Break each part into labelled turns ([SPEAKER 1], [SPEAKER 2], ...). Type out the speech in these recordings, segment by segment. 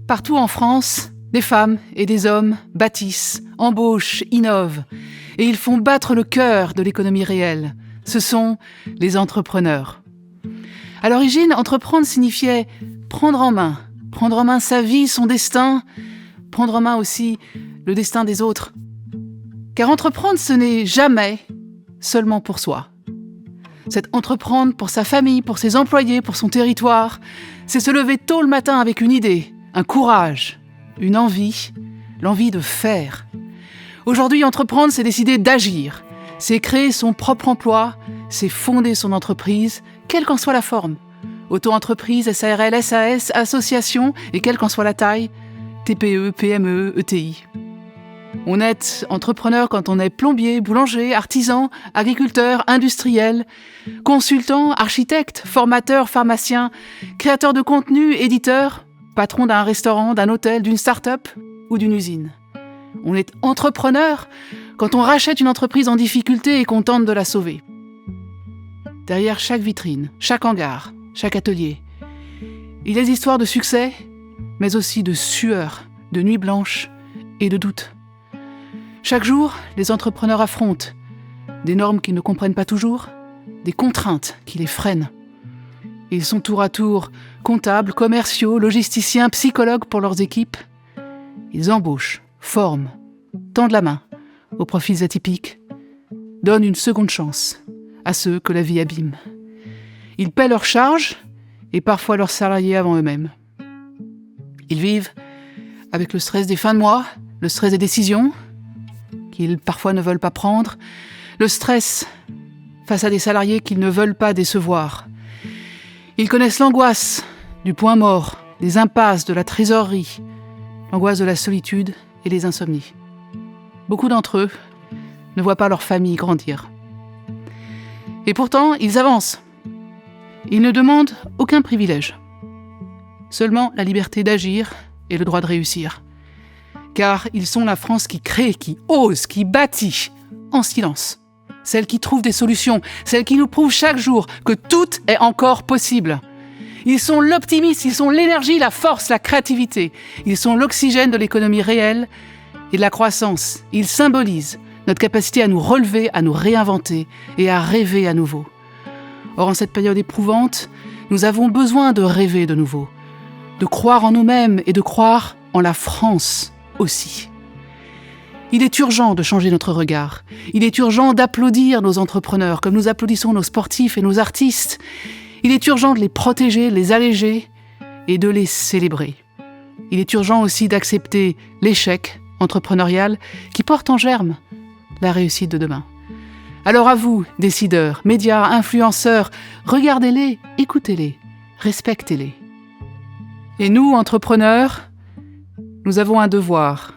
[SPEAKER 1] Partout en France, des femmes et des hommes bâtissent, embauchent, innovent, et ils font battre le cœur de l'économie réelle. Ce sont les entrepreneurs. À l'origine, entreprendre signifiait prendre en main sa vie, son destin, prendre en main aussi le destin des autres. Car entreprendre, ce n'est jamais seulement pour soi. C'est entreprendre pour sa famille, pour ses employés, pour son territoire. C'est se lever tôt le matin avec une idée, un courage, une envie, l'envie de faire. Aujourd'hui, entreprendre, c'est décider d'agir. C'est créer son propre emploi, c'est fonder son entreprise, quelle qu'en soit la forme. Auto-entreprise, SARL, SAS, association, et quelle qu'en soit la taille, TPE, PME, ETI. On est entrepreneur quand on est plombier, boulanger, artisan, agriculteur, industriel, consultant, architecte, formateur, pharmacien, créateur de contenu, éditeur, patron d'un restaurant, d'un hôtel, d'une start-up ou d'une usine. On est entrepreneur quand on rachète une entreprise en difficulté et qu'on tente de la sauver. Derrière chaque vitrine, chaque hangar, chaque atelier, il y a des histoires de succès, mais aussi de sueur, de nuits blanches et de doutes. Chaque jour, les entrepreneurs affrontent des normes qu'ils ne comprennent pas toujours, des contraintes qui les freinent. Ils sont tour à tour comptables, commerciaux, logisticiens, psychologues pour leurs équipes. Ils embauchent, forment, tendent la main aux profils atypiques, donnent une seconde chance à ceux que la vie abîme. Ils paient leurs charges et parfois leurs salariés avant eux-mêmes. Ils vivent avec le stress des fins de mois, le stress des décisions qu'ils parfois ne veulent pas prendre, le stress face à des salariés qu'ils ne veulent pas décevoir. Ils connaissent l'angoisse du point mort, des impasses, de la trésorerie, l'angoisse de la solitude et les insomnies. Beaucoup d'entre eux ne voient pas leur famille grandir. Et pourtant, ils avancent. Ils ne demandent aucun privilège, seulement la liberté d'agir et le droit de réussir. Car ils sont la France qui crée, qui ose, qui bâtit en silence. Celle qui trouve des solutions, celle qui nous prouve chaque jour que tout est encore possible. Ils sont l'optimisme, ils sont l'énergie, la force, la créativité. Ils sont l'oxygène de l'économie réelle et de la croissance. Ils symbolisent notre capacité à nous relever, à nous réinventer et à rêver à nouveau. Or, en cette période éprouvante, nous avons besoin de rêver de nouveau, de croire en nous-mêmes et de croire en la France aussi. Il est urgent de changer notre regard. Il est urgent d'applaudir nos entrepreneurs comme nous applaudissons nos sportifs et nos artistes. Il est urgent de les protéger, de les alléger et de les célébrer. Il est urgent aussi d'accepter l'échec entrepreneurial qui porte en germe la réussite de demain. Alors à vous, décideurs, médias, influenceurs, regardez-les, écoutez-les, respectez-les. Et nous, entrepreneurs, nous avons un devoir,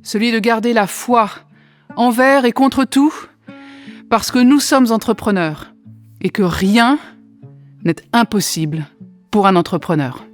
[SPEAKER 1] celui de garder la foi envers et contre tout, parce que nous sommes entrepreneurs et que rien n'est impossible pour un entrepreneur.